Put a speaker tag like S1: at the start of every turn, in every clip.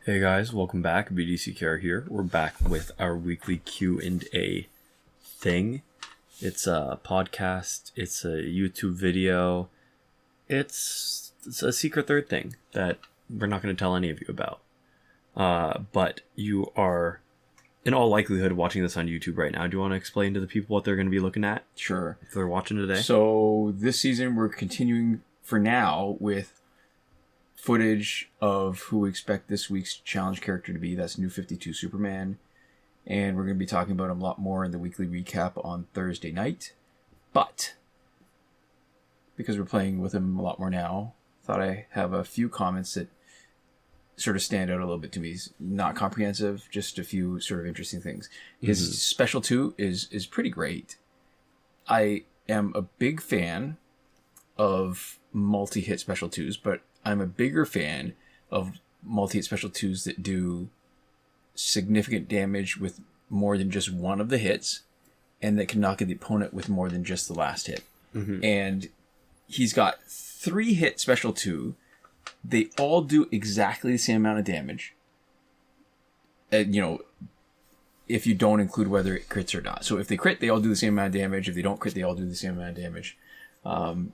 S1: Hey guys, welcome back. BDCKR here. We're back with our weekly Q&A thing. It's a podcast, it's a YouTube video, it's a secret third thing that we're not going to tell any of you about. But you are, in all likelihood, watching this on YouTube right now. Do you want to explain to the people what they're going to be looking at?
S2: Sure.
S1: If they're watching today?
S2: So this season we're continuing for now with footage of who we expect this week's challenge character to be. That's New 52 Superman. And we're going to be talking about him a lot more in the weekly recap on Thursday night. But because we're playing with him a lot more now, I thought I have a few comments that sort of stand out a little bit to me. It's not comprehensive, just a few sort of interesting things. His special 2 is pretty great. I am a big fan of multi-hit special 2s, but I'm a bigger fan of multi-hit special 2s that do significant damage with more than just one of the hits, and that can knock out the opponent with more than just the last hit. And he's got 3-hit special 2. They all do exactly the same amount of damage. If you don't include whether it crits or not. So if they crit, they all do the same amount of damage. If they don't crit, they all do the same amount of damage.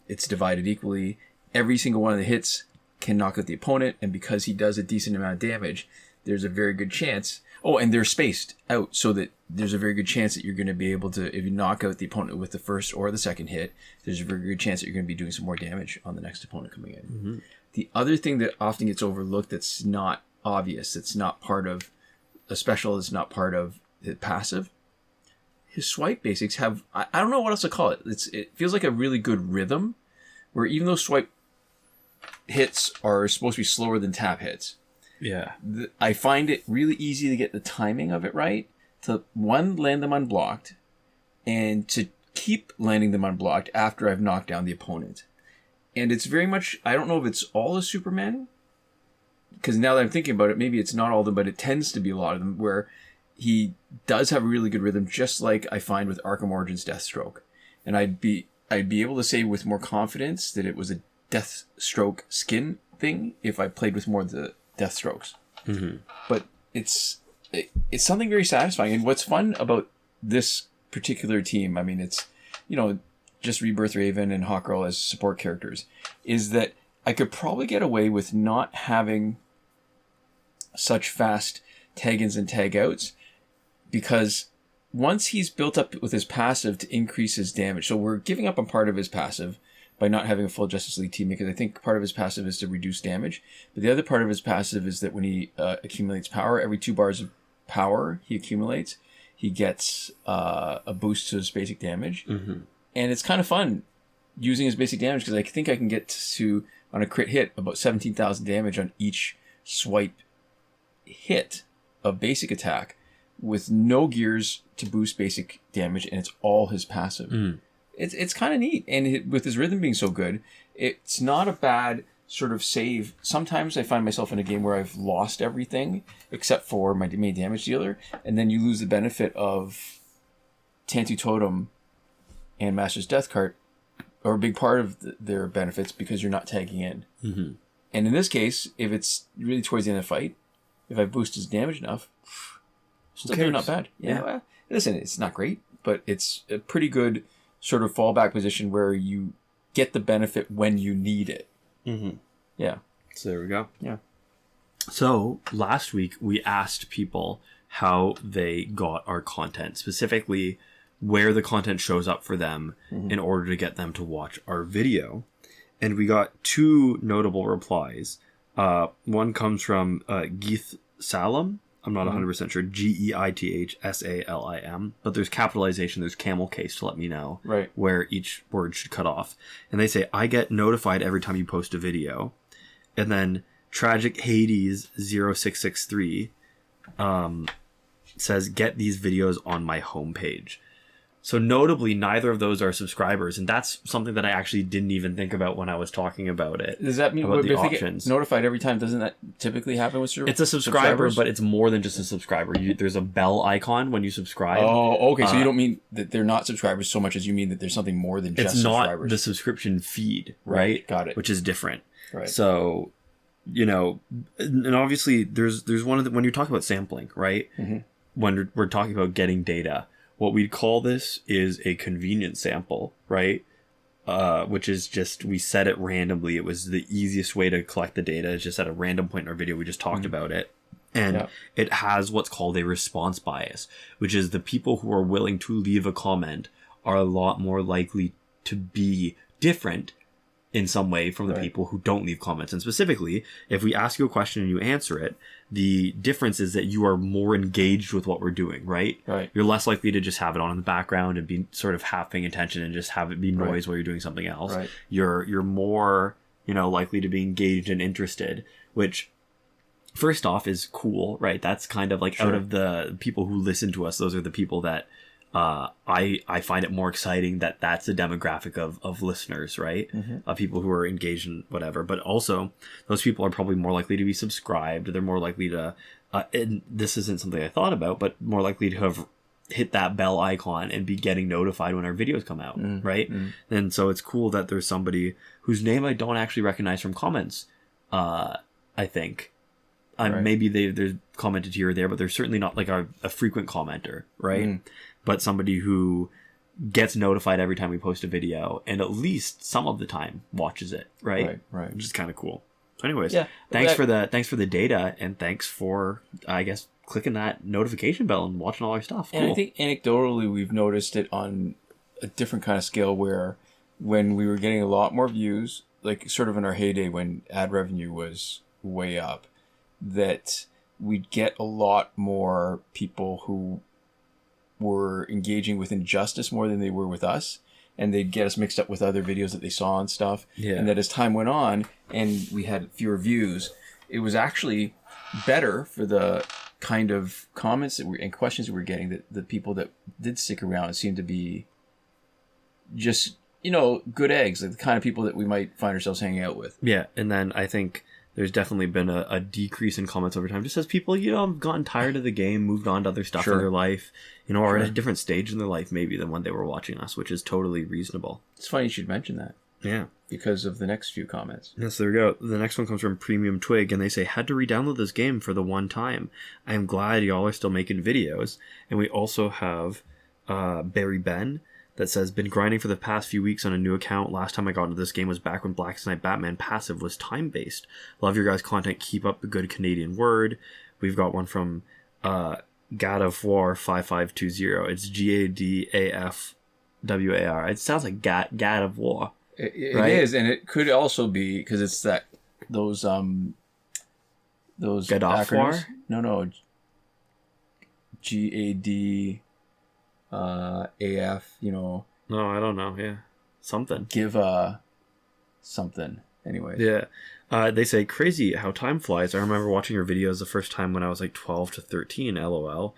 S2: It's divided equally. Every single one of the hits can knock out the opponent, and because he does a decent amount of damage, there's a very good chance. Oh, and they're spaced out so that there's a very good chance that you're going to be able to, if you knock out the opponent with the first or the second hit, there's a very good chance that you're going to be doing some more damage on the next opponent coming in. The other thing that often gets overlooked that's not obvious, that's not part of a special, that's not part of the passive, his swipe basics have, I don't know what else to call it. It feels like a really good rhythm, where even though swipe hits are supposed to be slower than tap hits, I find it really easy to get the timing of it right, to land them unblocked, and to keep landing them unblocked after I've knocked down the opponent. And it's very much, I don't know if it's all of Superman, because now that I'm thinking about it, maybe it's not all of them, but it tends to be a lot of them, where he does have a really good rhythm, just like I find with Arkham Origins Deathstroke. And I'd be able to say with more confidence that it was a Deathstroke skin thing if I played with more of the Deathstrokes. But it's something very satisfying. And what's fun about this particular team, I mean, it's, just Rebirth Raven and Hawkgirl as support characters, is that I could probably get away with not having such fast tag-ins and tag-outs, because once he's built up with his passive to increase his damage, so we're giving up on part of his passive by not having a full Justice League team, because I think part of his passive is to reduce damage, but the other part of his passive is that when he accumulates power, every 2 bars of power he accumulates, he gets a boost to his basic damage. And it's kind of fun using his basic damage, because I think I can get to, on a crit hit, about 17,000 damage on each swipe hit of basic attack with no gears to boost basic damage, and it's all his passive. It's kind of neat, and with his rhythm being so good, it's not a bad sort of save. Sometimes I find myself in a game where I've lost everything except for my main damage dealer, and then you lose the benefit of Tantu Totem and Master's Death Cart, or a big part of their benefits, because you're not tagging in. And in this case, if it's really towards the end of the fight, if I boost his damage enough, still doing not bad. Well, listen, it's not great, but it's a pretty good sort of fallback position where you get the benefit when you need it. Yeah.
S1: So there we go.
S2: Yeah.
S1: So last week we asked people how they got our content, specifically where the content shows up for them in order to get them to watch our video. And we got 2 notable replies. One comes from Geith Salam. I'm not 100% sure. Geithsalim. But there's capitalization, there's camel case to let me know where each word should cut off. And they say, I get notified every time you post a video. And then Tragic Hades 0663 says, get these videos on my homepage. So notably, neither of those are subscribers, and that's something that I actually didn't even think about when I was talking about it.
S2: Does that mean
S1: about the
S2: if
S1: options?
S2: They get notified every time? Doesn't that typically happen with
S1: It's a subscriber, but it's more than just a subscriber. There's a bell icon when you subscribe.
S2: Oh, okay. So you don't mean that they're not subscribers so much as you mean that there's something more than just subscribers.
S1: It's not the subscription feed, right?
S2: Got it.
S1: Which is different.
S2: Right.
S1: So you know, and obviously there's one of the, when you're talking about sampling, right?
S2: Mm-hmm.
S1: When we're talking about getting data, what we'd call this is a convenience sample, right? Which is just, we set it randomly. It was the easiest way to collect the data. It's just at a random point in our video, we just talked about it. And it has what's called a response bias, which is the people who are willing to leave a comment are a lot more likely to be different in some way from the people who don't leave comments. And specifically, if we ask you a question and you answer it, the difference is that you are more engaged with what we're doing, right?
S2: Right.
S1: You're less likely to just have it on in the background and be sort of half paying attention and just have it be noise while you're doing something else.
S2: Right.
S1: You're more, you know, likely to be engaged and interested, which first off is cool, right? That's kind of like out of the people who listen to us, those are the people that I find it more exciting that that's a demographic of listeners, right? Of people who are engaged in whatever. But also, those people are probably more likely to be subscribed. They're more likely to, and this isn't something I thought about, but more likely to have hit that bell icon and be getting notified when our videos come out, right? And so it's cool that there's somebody whose name I don't actually recognize from comments, I think. Maybe they're commented here or there, but they're certainly not like a frequent commenter, right? But somebody who gets notified every time we post a video and at least some of the time watches it, right?
S2: Right.
S1: Which is kind of cool. So anyways, thanks for the data, and thanks for, I guess, clicking that notification bell and watching all our stuff. Cool.
S2: And I think anecdotally we've noticed it on a different kind of scale where when we were getting a lot more views, like sort of in our heyday when ad revenue was way up, that we'd get a lot more people who were engaging with injustice more than they were with us, and they'd get us mixed up with other videos that they saw and stuff. And that as time went on and we had fewer views, it was actually better for the kind of comments that and questions that we're getting, that the people that did stick around seemed to be just, you know, good eggs, like the kind of people that we might find ourselves hanging out with.
S1: And then I think there's definitely been a decrease in comments over time, just as people, you know, have gotten tired of the game, moved on to other stuff in their life, you know, or at a different stage in their life maybe than when they were watching us, which is totally reasonable.
S2: It's funny you should mention that.
S1: Yeah.
S2: Because of the next few comments.
S1: Yes, there we go. The next one comes from Premium Twig, and they say, had to re-download this game for the one time. I am glad y'all are still making videos. And we also have Barry Ben, that says, been grinding for the past few weeks on a new account. Last time I got into this game was back when Black Knight Batman passive was time-based. Love your guys' content. Keep up the good Canadian word. We've got one from God of War 5520. It's GADAFWAR. It sounds like God of War.
S2: It is, and it could also be because it's that those
S1: God of War?
S2: No. GAD AF, you know.
S1: No, I don't know. Yeah. Something.
S2: Give something. Anyway.
S1: Yeah. They say, crazy how time flies. I remember watching your videos the first time when I was like 12 to 13, LOL.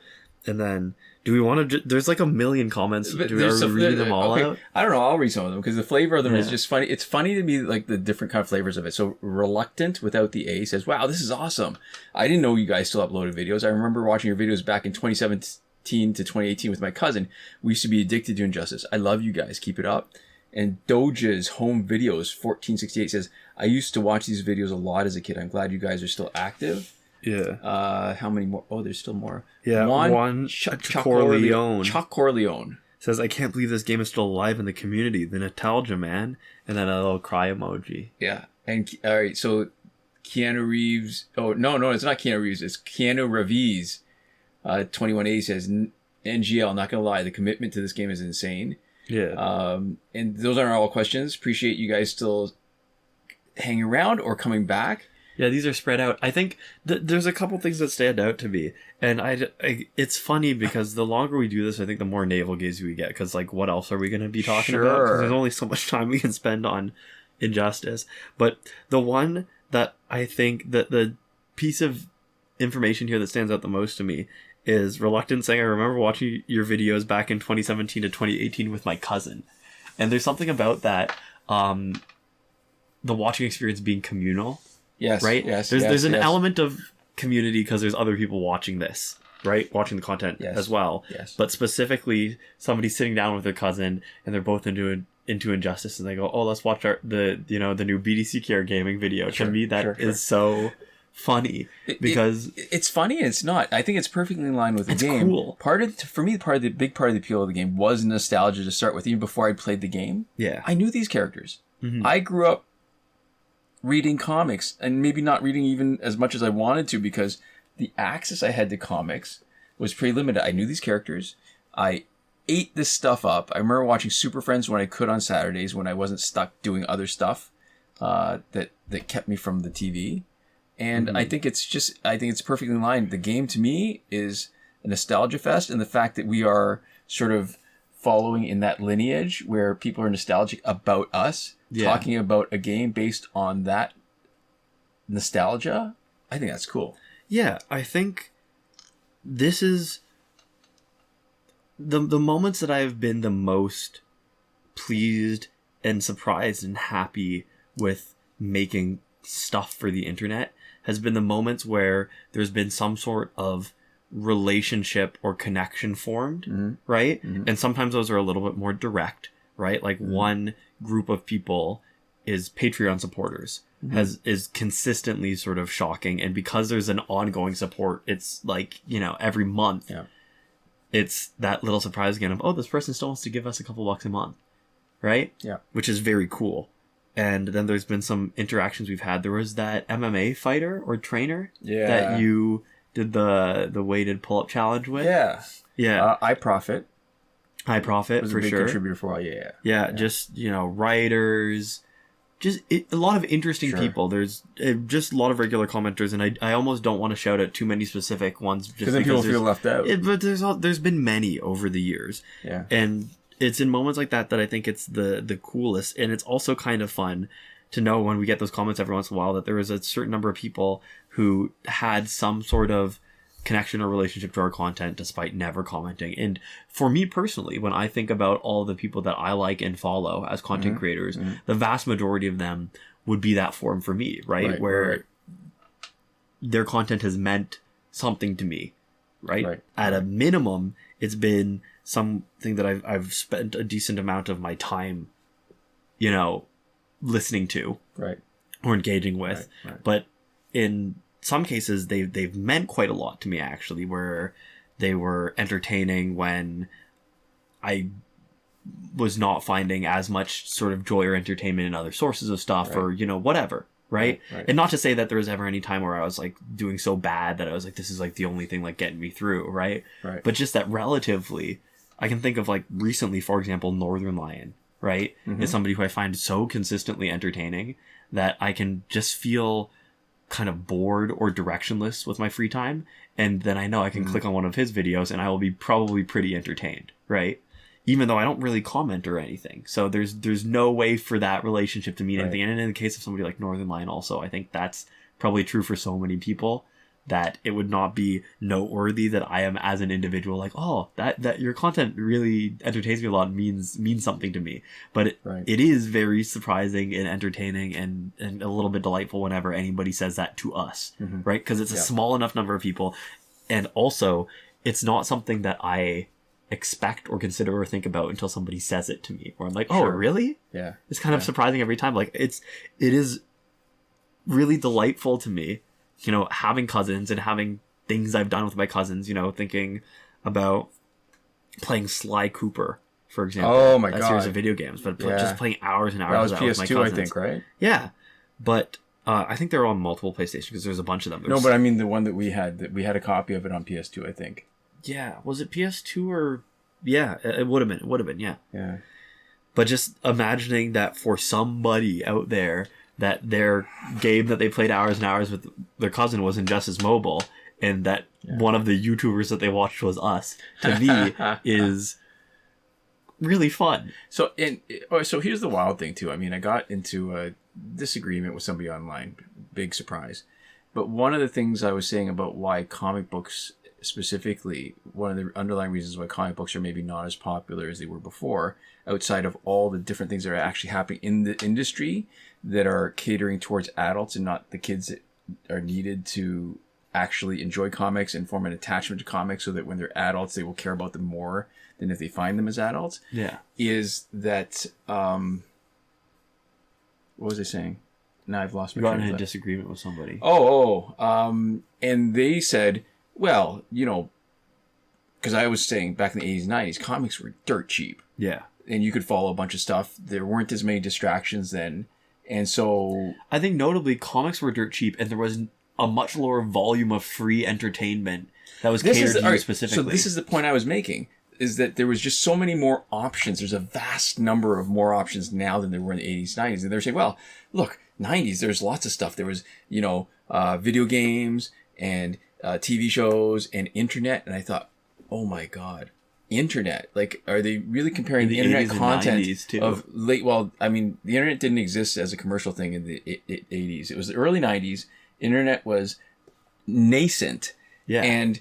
S1: And then, do we want to... There's like a million comments. Do we read them all out?
S2: I don't know. I'll read some of them because the flavor of them is just funny. It's funny to me, like the different kind of flavors of it. So, Reluctant without the A says, wow, this is awesome. I didn't know you guys still uploaded videos. I remember watching your videos back in 2017 to 2018 with my cousin. We used to be addicted to Injustice. I love you guys. Keep it up. And Doja's Home Videos 1468 says, I used to watch these videos a lot as a kid. I'm glad you guys are still active.
S1: Yeah.
S2: How many more? Oh, there's still more.
S1: Yeah. One Chuck Corleone.
S2: Chuck Corleone
S1: says, I can't believe this game is still alive in the community. The nostalgia, man. And then a little cry emoji.
S2: Yeah. And all right, so Keanu Reeves. Oh, no, it's not Keanu Reeves. It's Keanu Reeves. 21A says, NGL, not gonna lie, the commitment to this game is insane.
S1: Yeah.
S2: And those aren't all questions. Appreciate you guys still hanging around or coming back.
S1: Yeah, these are spread out. I think there's a couple things that stand out to me. And it's funny because the longer we do this, I think the more navel gazing we get. Because, like, what else are we going to be talking about? Because there's only so much time we can spend on Injustice. But the one that I think that the piece of information here that stands out the most to me is Reluctant saying, I remember watching your videos back in 2017 to 2018 with my cousin. And there's something about that, the watching experience being communal.
S2: Yes.
S1: Right?
S2: Yes.
S1: There's an element of community because there's other people watching this, right? Watching the content as well.
S2: Yes.
S1: But specifically, somebody sitting down with their cousin and they're both into into Injustice and they go, oh, let's watch the new BDCKR gaming video.
S2: Sure,
S1: to me, that is so funny because
S2: it's funny and it's not. I think it's perfectly in line with the game.
S1: Cool.
S2: For me, the big part of the appeal of the game was nostalgia to start with. Even before I played the game, I knew these characters. Mm-hmm. I grew up reading comics and maybe not reading even as much as I wanted to because the access I had to comics was pretty limited. I knew these characters. I ate this stuff up. I remember watching Super Friends when I could on Saturdays when I wasn't stuck doing other stuff that kept me from the TV. And I think it's perfectly in line. The game to me is a nostalgia fest, and the fact that we are sort of following in that lineage where people are nostalgic about us, talking about a game based on that nostalgia, I think that's cool.
S1: Yeah, I think this is the moments that I've been the most pleased and surprised and happy with making stuff for the internet has been the moments where there's been some sort of relationship or connection formed, right? Mm-hmm. And sometimes those are a little bit more direct, right? Like one group of people is Patreon supporters, is consistently sort of shocking. And because there's an ongoing support, it's like, every month, it's that little surprise again of, oh, this person still wants to give us a couple bucks a month, right? Yeah. Which is very cool. And then there's been some interactions we've had. There was that MMA fighter or trainer that you did the weighted pull-up challenge with. Yeah.
S2: I Profit.
S1: High Profit,
S2: was
S1: for
S2: a big
S1: sure.
S2: Contributor for a while,
S1: Yeah, just, writers, just a lot of interesting people. There's just a lot of regular commenters, and I almost don't want to shout out too many specific ones. Just
S2: then people feel left out.
S1: But there's been many over the years. Yeah. And it's in moments like that I think it's the coolest. And it's also kind of fun to know when we get those comments every once in a while that there was a certain number of people who had some sort of connection or relationship to our content despite never commenting. And for me personally, when I think about all the people that I like and follow as content creators, the vast majority of them would be that form for me, right? Where their content has meant something to me, right? At a minimum, it's been something that I've spent a decent amount of my time, listening to, or engaging with. But in some cases, they've meant quite a lot to me, actually, where they were entertaining when I was not finding as much sort of joy or entertainment in other sources of stuff or, whatever. Right? And not to say that there was ever any time where I was like doing so bad that I was like, this is like the only thing like getting me through. Right. But just that relatively, I can think of like recently, for example, Northern Lion, right? Is somebody who I find so consistently entertaining that I can just feel kind of bored or directionless with my free time. And then I know I can click on one of his videos and I will be probably pretty entertained. Right. Even though I don't really comment or anything. So there's no way for that relationship to mean anything. And in the case of somebody like Northern Lion also, I think that's probably true for so many people that it would not be noteworthy that I am as an individual like, oh, that your content really entertains me a lot, means something to me. But it is very surprising and entertaining and a little bit delightful whenever anybody says that to us, right? Because it's a small enough number of people. And also, it's not something that I expect or consider or think about until somebody says it to me, or I'm like, oh, really? Yeah. It's kind of surprising every time. Like it is really delightful to me, having cousins and having things I've done with my cousins, thinking about playing Sly Cooper, for example.
S2: Oh my God.
S1: That series of video games, but just playing hours and hours
S2: that was PS2, I think, right?
S1: Yeah. But I think they're on multiple PlayStation because there's a bunch of them.
S2: No, but I mean the one that we had a copy of it on PS2, I think.
S1: Yeah, was it PS2 or... Yeah, it would have been, yeah. Yeah. But just imagining that for somebody out there, that their game that they played hours and hours with their cousin was Injustice Mobile, and that one of the YouTubers that they watched was us, to me, is really fun.
S2: So here's the wild thing, too. I mean, I got into a disagreement with somebody online. Big surprise. But one of the things I was saying about why comic books... specifically, one of the underlying reasons why comic books are maybe not as popular as they were before, outside of all the different things that are actually happening in the industry that are catering towards adults and not the kids that are needed to actually enjoy comics and form an attachment to comics so that when they're adults, they will care about them more than if they find them as adults.
S1: Yeah.
S2: Is that, what was I saying? Now I've lost my
S1: You got
S2: train
S1: in
S2: of
S1: a
S2: thought.
S1: disagreement with somebody.
S2: And they said, well, you know, because I was saying back in the 80s and 90s, comics were dirt cheap.
S1: Yeah.
S2: And you could follow a bunch of stuff. There weren't as many distractions then. And so...
S1: I think notably, comics were dirt cheap, and there was a much lower volume of free entertainment that was catered to you specifically.
S2: So this is the point I was making, is that there was just so many more options. There's a vast number of more options now than there were in the 80s, 90s. And they're saying, well, look, 90s, there's lots of stuff. There was, you know, video games and TV shows and internet. And I thought, oh my God, internet. Like, are they really comparing the internet content of late? Well, I mean, the internet didn't exist as a commercial thing in the 80s. It was the early 90s. Internet was nascent.
S1: Yeah.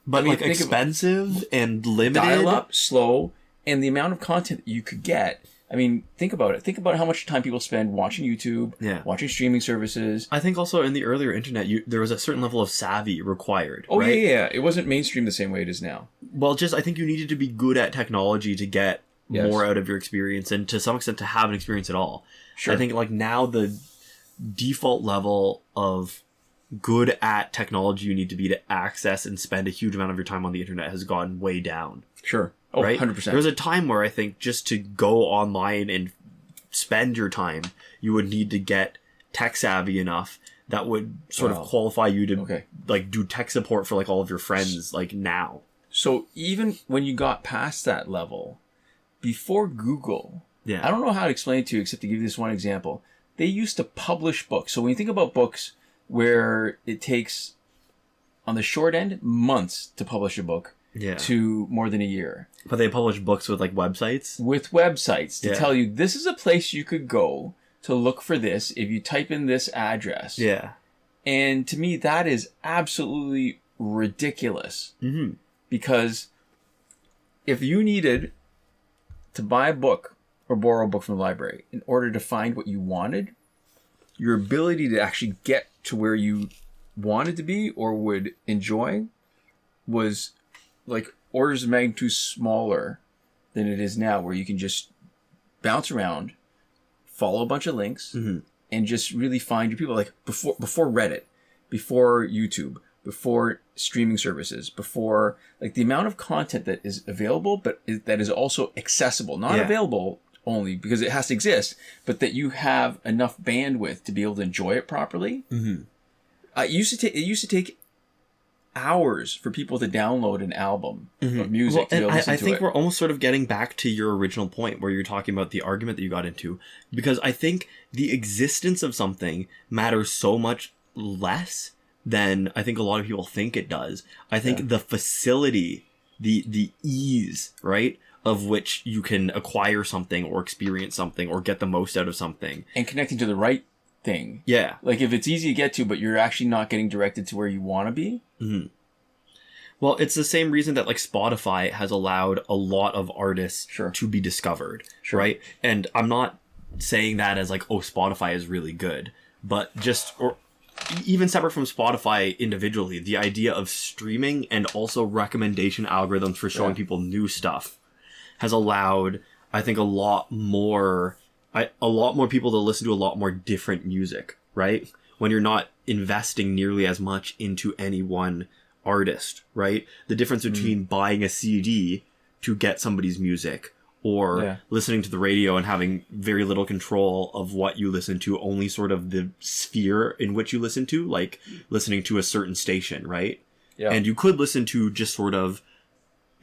S1: But I mean, like expensive and limited.
S2: Dial up, slow, and the amount of content you could get. I mean, think about it. Think about how much time people spend watching YouTube, watching streaming services.
S1: I think also in the earlier internet, there was a certain level of savvy required.
S2: Oh,
S1: right?
S2: yeah. It wasn't mainstream the same way it is now.
S1: Well, I think you needed to be good at technology to get more out of your experience, and to some extent to have an experience at all. Sure. I think like now the default level of good at technology you need to be to access and spend a huge amount of your time on the internet has gone way down.
S2: Sure. Oh,
S1: right?
S2: 100%.
S1: There was a time where I think just to go online and spend your time, you would need to get tech savvy enough that would sort of qualify you to like do tech support for like all of your friends like now.
S2: So even when you got past that level, before Google, I don't know how to explain it to you except to give you this one example. They used to publish books. So when you think about books where it takes, on the short end, months to publish a book to more than a year.
S1: But they publish books with like websites?
S2: With websites to tell you, this is a place you could go to look for this if you type in this address.
S1: Yeah.
S2: And to me, that is absolutely ridiculous.
S1: Mm-hmm.
S2: Because if you needed to buy a book or borrow a book from the library in order to find what you wanted, your ability to actually get to where you wanted to be or would enjoy was like orders of magnitude smaller than it is now, where you can just bounce around, follow a bunch of links, and just really find your people. Like before Reddit, before YouTube, before streaming services, before like the amount of content that is available, but that is also accessible, not available only because it has to exist, but that you have enough bandwidth to be able to enjoy it properly. Mm-hmm. It used to take hours for people to download an album of music to be able to listen to it.
S1: I think we're almost sort of getting back to your original point where you're talking about the argument that you got into, because I think the existence of something matters so much less than I think a lot of people think it does. I think the facility, the ease, right, of which you can acquire something or experience something or get the most out of something.
S2: And connecting to the right thing. Yeah. Like if it's easy to get to, but you're actually not getting directed to where you want to be.
S1: Mm-hmm. Well, it's the same reason that like Spotify has allowed a lot of artists to be discovered, right? And I'm not saying that as like, oh, Spotify is really good, but or even separate from Spotify individually, the idea of streaming and also recommendation algorithms for showing people new stuff has allowed, I think, a lot more people to listen to a lot more different music, right? When you're not investing nearly as much into any one artist, right? The difference between buying a CD to get somebody's music or listening to the radio and having very little control of what you listen to, only sort of the sphere in which you listen to, like listening to a certain station, right? Yeah. And you could listen to just sort of,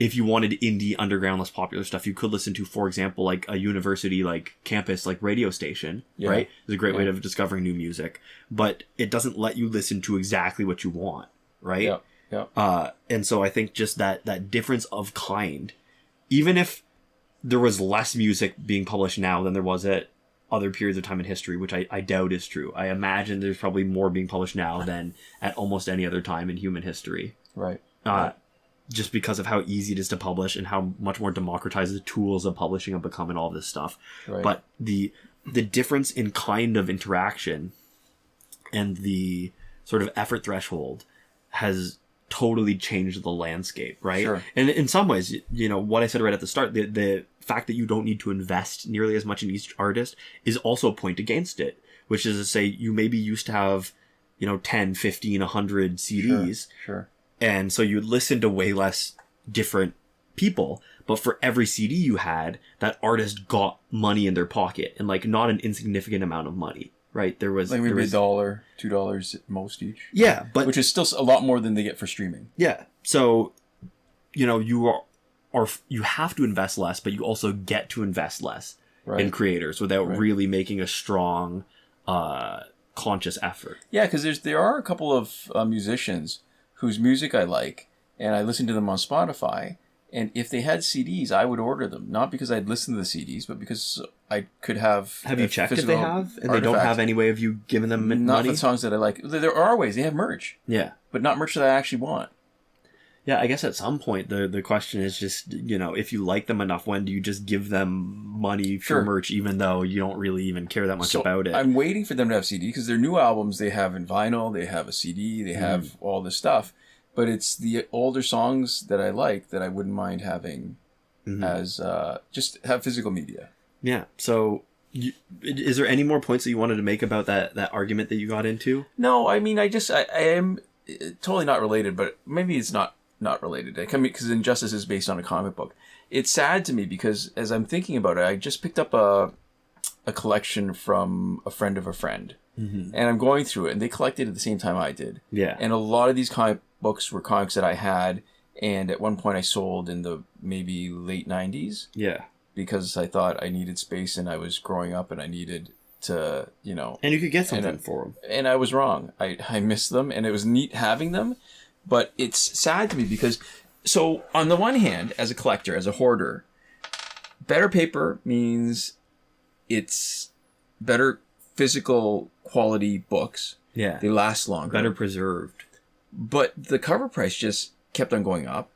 S1: if you wanted indie, underground, less popular stuff, you could listen to, for example, like a university, like campus, like radio station, right? It's a great way of discovering new music, but it doesn't let you listen to exactly what you want, right? Yeah. Yeah. And so I think just that difference of kind, even if there was less music being published now than there was at other periods of time in history, which I doubt is true. I imagine there's probably more being published now than at almost any other time in human history. Right. Just because of how easy it is to publish and how much more democratized the tools of publishing have become and all this stuff. Right. But the difference in kind of interaction and the sort of effort threshold has totally changed the landscape, right?
S2: Sure.
S1: And in some ways, you know, what I said right at the start, the fact that you don't need to invest nearly as much in each artist is also a point against it, which is to say you maybe used to have, you know, 10, 15, 100 CDs.
S2: Sure.
S1: And so you'd listen to way less different people, but for every CD you had, that artist got money in their pocket, and like not an insignificant amount of money, right? There was
S2: Like maybe
S1: $1,
S2: $2 at most each.
S1: Yeah, but
S2: which is still a lot more than they get for streaming.
S1: Yeah. So, you know, you have to invest less, but you also get to invest less in creators without really making a strong, conscious effort.
S2: Yeah, because there are a couple of musicians whose music I like, and I listen to them on Spotify. And if they had CDs, I would order them. Not because I'd listen to the CDs, but because I could have...
S1: Have you checked if they have? And they don't have any way of you giving them money?
S2: Not for songs that I like. There are ways. They have merch.
S1: Yeah.
S2: But not merch that I actually want.
S1: Yeah, I guess at some point the question is just, you know, if you like them enough, when do you just give them money for merch, even though you don't really even care that much about it?
S2: I'm waiting for them to have CD, because their new albums, they have in vinyl, they have a CD, they have all this stuff. But it's the older songs that I like that I wouldn't mind having as just have physical media.
S1: Yeah. So is there any more points that you wanted to make about that argument that you got into?
S2: No, I mean, I am totally not related, but maybe it's not related. Because Injustice is based on a comic book. It's sad to me because as I'm thinking about it, I just picked up a collection from a friend of a friend. And I'm going through it, and they collected at the same time I did.
S1: Yeah.
S2: And a lot of these comic books were comics that I had, and at one point I sold in the maybe late 90s.
S1: Yeah.
S2: Because I thought I needed space, and I was growing up, and I needed to, you know...
S1: And you could get something for them.
S2: And I was wrong. I missed them, and it was neat having them, but it's sad to me because... So, on the one hand, as a collector, as a hoarder, better paper means it's better physical quality books.
S1: Yeah.
S2: They last longer.
S1: Better preserved.
S2: But the cover price just kept on going up.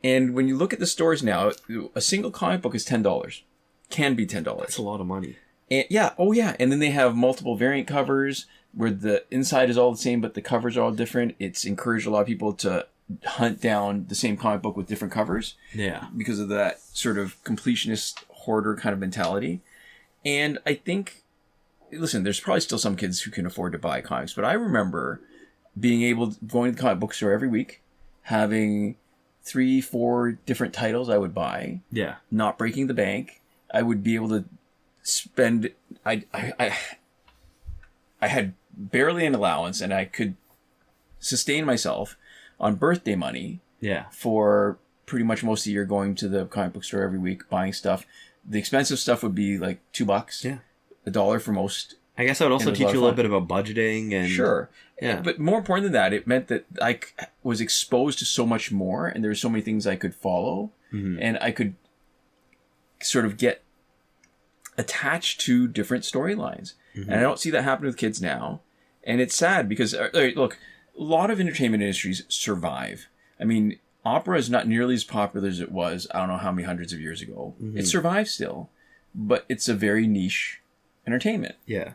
S2: And when you look at the stores now, a single comic book is $10. Can be $10.
S1: That's a lot of money.
S2: And yeah. Oh, yeah. And then they have multiple variant covers where the inside is all the same, but the covers are all different. It's encouraged a lot of people to hunt down the same comic book with different covers.
S1: Yeah.
S2: Because of that sort of completionist hoarder kind of mentality. And I think... Listen, there's probably still some kids who can afford to buy comics, but I remember going to the comic book store every week, having 3-4 different titles I would buy.
S1: Yeah. Not
S2: breaking the bank. I would be able to spend... I had barely an allowance, and I could sustain myself on birthday money.
S1: Yeah.
S2: For pretty much most of the year, going to the comic book store every week, buying stuff. The expensive stuff would be like $2. Yeah. $1 for most.
S1: I guess that would also teach you a little bit about budgeting and...
S2: Sure.
S1: Yeah.
S2: But more important than that, it meant that I was exposed to so much more, and there were so many things I could follow, and I could sort of get attached to different storylines. And I don't see that happen with kids now. And it's sad because, look, a lot of entertainment industries survive. I mean, opera is not nearly as popular as it was, I don't know how many hundreds of years ago. It survives still, but it's a very niche entertainment.
S1: Yeah.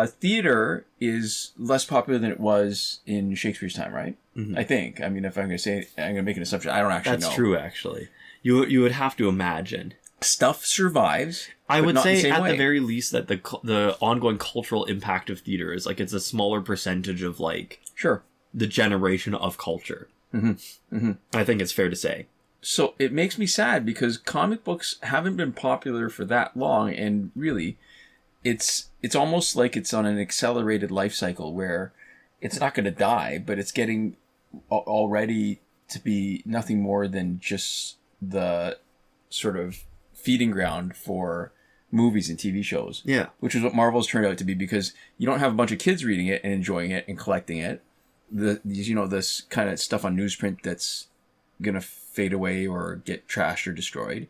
S2: Theater is less popular than it was in Shakespeare's time, right? I think. I mean, if I'm going to say, I'm going to make an assumption. I don't actually know.
S1: That's true, actually. You would have to imagine.
S2: Stuff survives.
S1: I would say at the very least that the ongoing cultural impact of theater is like it's a smaller percentage of like the generation of culture. I think it's fair to say.
S2: So it makes me sad because comic books haven't been popular for that long, and really, it's almost like it's on an accelerated life cycle where it's not going to die, but it's getting already to be nothing more than just the sort of feeding ground for movies and TV shows.
S1: Yeah.
S2: Which is what Marvel's turned out to be, because you don't have a bunch of kids reading it and enjoying it and collecting it. This kind of stuff on newsprint that's going to fade away or get trashed or destroyed.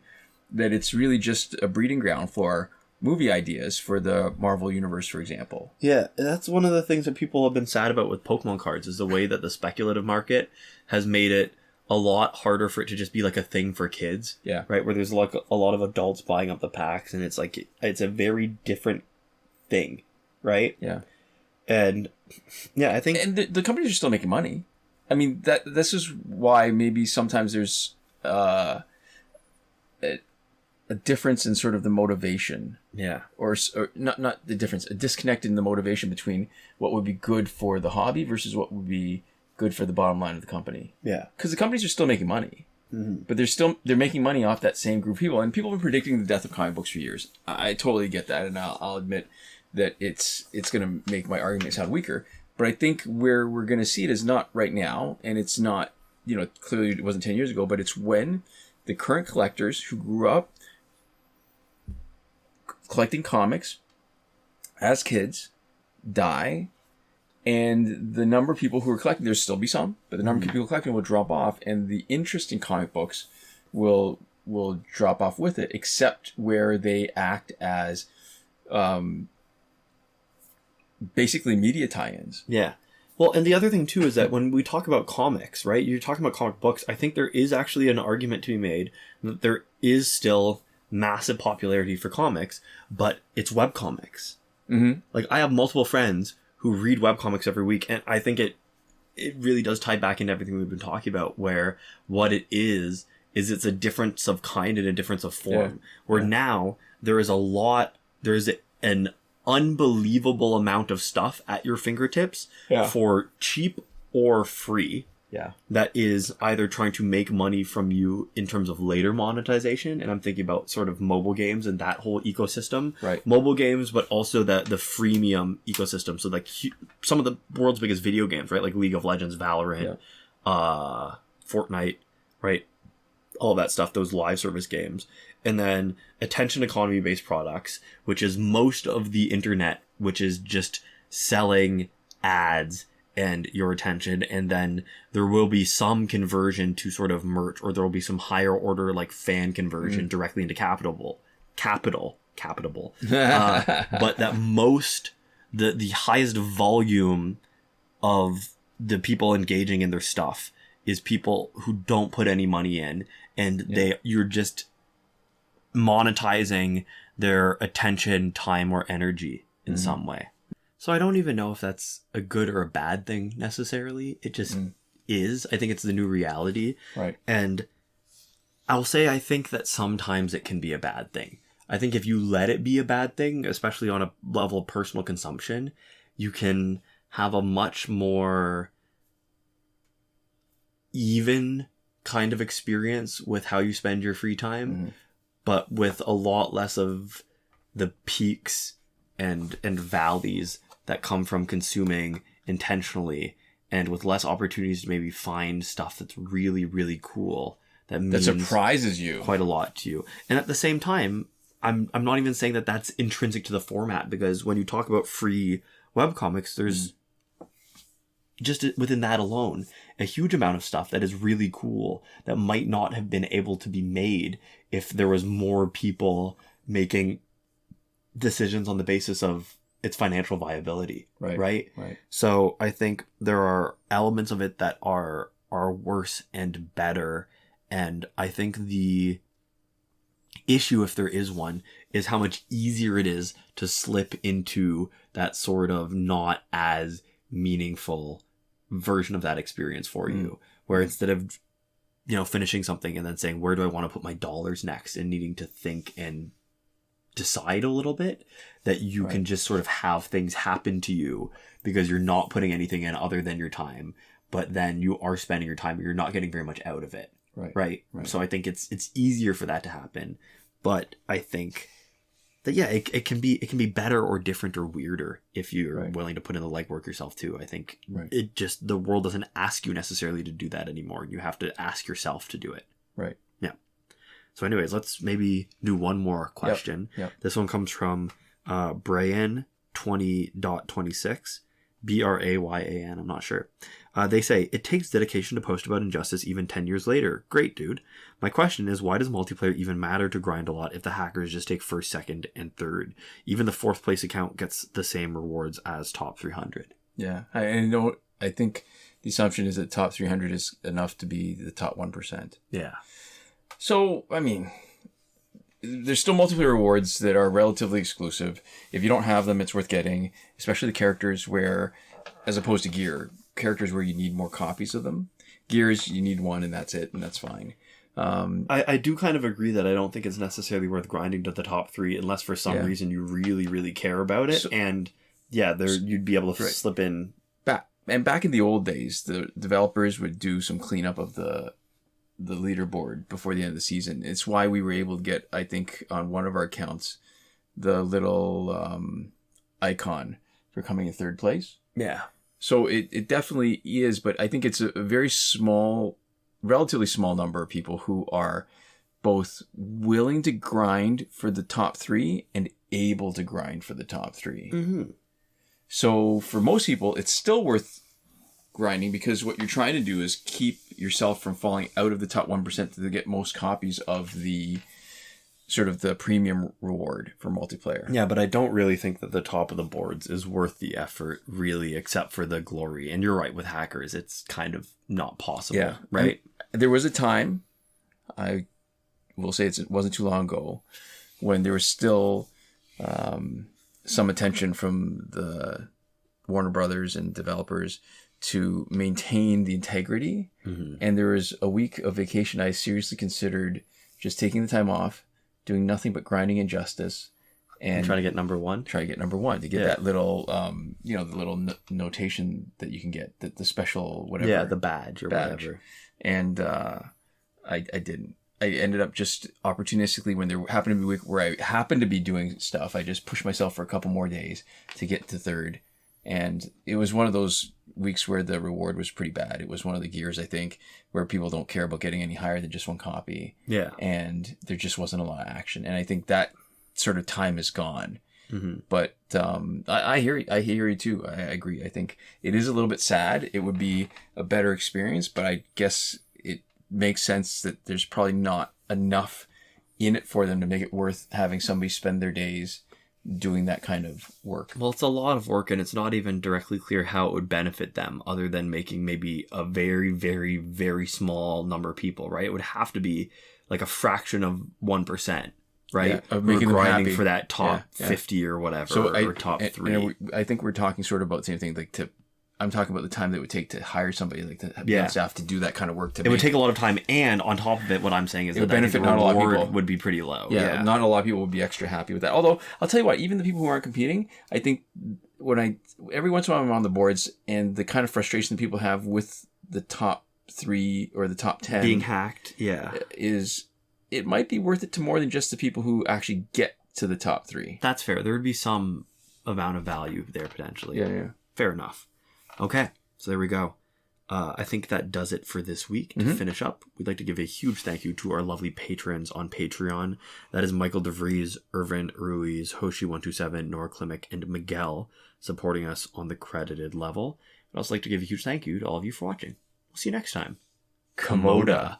S2: That it's really just a breeding ground for movie ideas for the Marvel Universe, for example.
S1: Yeah, that's one of the things that people have been sad about with Pokemon cards is the way that the speculative market has made it a lot harder for it to just be like a thing for kids.
S2: Yeah.
S1: Right? Where there's like a lot of adults buying up the packs, and it's like, it's a very different thing. Right?
S2: Yeah.
S1: And yeah, I think...
S2: And the companies are still making money. I mean, this is why maybe sometimes there's a difference in sort of the motivation.
S1: Yeah.
S2: Or not the difference, a disconnect in the motivation between what would be good for the hobby versus what would be good for the bottom line of the company.
S1: Yeah.
S2: Because the companies are still making money. Mm-hmm. But they're making money off that same group of people. And people have been predicting the death of comic books for years. I totally get that. And I'll admit that it's going to make my argument sound weaker. But I think where we're going to see it is not right now. And it's not, clearly it wasn't 10 years ago. But it's when the current collectors who grew up collecting comics as kids die, and the number of people who are collecting, there'll still be some, but the number of people collecting will drop off, and the interest in comic books will drop off with it, except where they act as basically media tie-ins.
S1: Yeah. Well, and the other thing too is that when we talk about comics, right, you're talking about comic books, I think there is actually an argument to be made that there is still massive popularity for comics, but it's webcomics. Mm-hmm. Like, I have multiple friends who read webcomics every week, and I think it really does tie back into everything we've been talking about, where what it is it's a difference of kind and a difference of form. Yeah. Where now there is an unbelievable amount of stuff at your fingertips for cheap or free. Yeah. That is either trying to make money from you in terms of later monetization. And I'm thinking about sort of mobile games and that whole ecosystem. Right. Mobile games, but also the freemium ecosystem. So like some of the world's biggest video games, right? Like League of Legends, Valorant, Fortnite, right? All that stuff, those live service games. And then attention economy based products, which is most of the internet, which is just selling ads and your attention, and then there will be some conversion to sort of merch, or there will be some higher order like fan conversion directly into capital. But that the highest volume of the people engaging in their stuff is people who don't put any money in, and you're just monetizing their attention, time, or energy in some way. So I don't even know if that's a good or a bad thing necessarily. It just is. I think it's the new reality. Right. And I'll say I think that sometimes it can be a bad thing. I think if you let it be a bad thing, especially on a level of personal consumption, you can have a much more even kind of experience with how you spend your free time, but with a lot less of the peaks and valleys that come from consuming intentionally, and with less opportunities to maybe find stuff that's really, really cool that
S2: surprises you
S1: quite a lot to you. And at the same time, I'm not even saying that that's intrinsic to the format, because when you talk about free webcomics, there's just within that alone a huge amount of stuff that is really cool that might not have been able to be made if there was more people making decisions on the basis of its financial viability. Right. So I think there are elements of it that are worse and better. And I think the issue, if there is one, is how much easier it is to slip into that sort of not as meaningful version of that experience for you, where instead of, finishing something and then saying, where do I want to put my dollars next, and needing to think and decide a little bit, that you can just sort of have things happen to you because you're not putting anything in other than your time, but then you are spending your time, but you're not getting very much out of it. Right. So I think it's easier for that to happen, but I think that it can be better or different or weirder if you're willing to put in the legwork yourself too. I think it just, the world doesn't ask you necessarily to do that anymore. You have to ask yourself to do it. Right. Yeah. So anyways, let's maybe do one more question. Yep. This one comes from Brayan 20.26. Brayan, I'm not sure. They say, it takes dedication to post about injustice even 10 years later. Great, dude. My question is, why does multiplayer even matter to grind a lot if the hackers just take first, second, and third? Even the fourth place account gets the same rewards as top 300. Yeah, I think the assumption is that top 300 is enough to be the top 1%. Yeah. So, I mean, there's still multiplayer rewards that are relatively exclusive. If you don't have them, it's worth getting, especially the characters where, as opposed to gear,
S2: characters where you need more copies of them. Gears, you need one and that's it, and that's fine.
S1: I do kind of agree that I don't think it's necessarily worth grinding to the top 3 unless for some reason you really, really care about it. You'd be able to slip in.
S2: Back in the old days, the developers would do some cleanup of the leaderboard before the end of the season. It's why we were able to get, I think, on one of our accounts, the little icon for coming in 3rd place.
S1: Yeah.
S2: So it definitely is, but I think it's a very relatively small number of people who are both willing to grind for the top 3 and able to grind for the top 3.
S1: Mm-hmm.
S2: So for most people, it's still worth grinding because what you're trying to do is keep yourself from falling out of the top 1% to get most copies of the sort of the premium reward for multiplayer.
S1: Yeah, but I don't really think that the top of the boards is worth the effort, really, except for the glory. And you're right, with hackers, it's kind of not possible, right?
S2: There was a time, I will say it wasn't too long ago, when there was still some attention from the Warner Brothers and developers to maintain the integrity. Mm-hmm. And there was a week of vacation I seriously considered just taking the time off, doing nothing but grinding Injustice, and
S1: trying to get number 1.
S2: Try to get number 1 to get that little, the little notation that you can get, the special whatever.
S1: Yeah, the badge or whatever.
S2: And I didn't. I ended up just opportunistically, when there happened to be a week where I happened to be doing stuff, I just pushed myself for a couple more days to get to 3rd. And it was one of those weeks where the reward was pretty bad. It was one of the gears, I think, where people don't care about getting any higher than just 1 copy.
S1: Yeah.
S2: And there just wasn't a lot of action. And I think that sort of time is gone. Mm-hmm. But I hear you too. I agree. I think it is a little bit sad. It would be a better experience, but I guess it makes sense that there's probably not enough in it for them to make it worth having somebody spend their days doing that kind of work.
S1: Well, it's a lot of work, and it's not even directly clear how it would benefit them other than making maybe a very, very, very small number of people, right? It would have to be like a fraction of 1%, right?
S2: Yeah, of making them
S1: grinding
S2: happy
S1: for that top 50 or whatever, or top 3.
S2: I think we're talking sort of about the same thing. Like I'm talking about the time that it would take to hire somebody, like to have staff to do that kind of work.
S1: It would take a lot of time, and on top of it, what I'm saying is
S2: it would benefit not a lot of people.
S1: Would be pretty low.
S2: Yeah, not a lot of people would be extra happy with that. Although I'll tell you what, even the people who aren't competing, I think every once in a while I'm on the boards, and the kind of frustration that people have with the top 3 or the top 10
S1: being hacked,
S2: is it might be worth it to more than just the people who actually get to the top 3.
S1: That's fair. There would be some amount of value there potentially.
S2: Yeah.
S1: Fair enough. Okay, so there we go. I think that does it for this week. To finish up, we'd like to give a huge thank you to our lovely patrons on Patreon. That is Michael Devries, Irvin, Ruiz, Hoshi 127, Nora Klimek, and Miguel, supporting us on the credited level. I'd also like to give a huge thank you to all of you for watching. We'll see you next time.
S2: Komoda.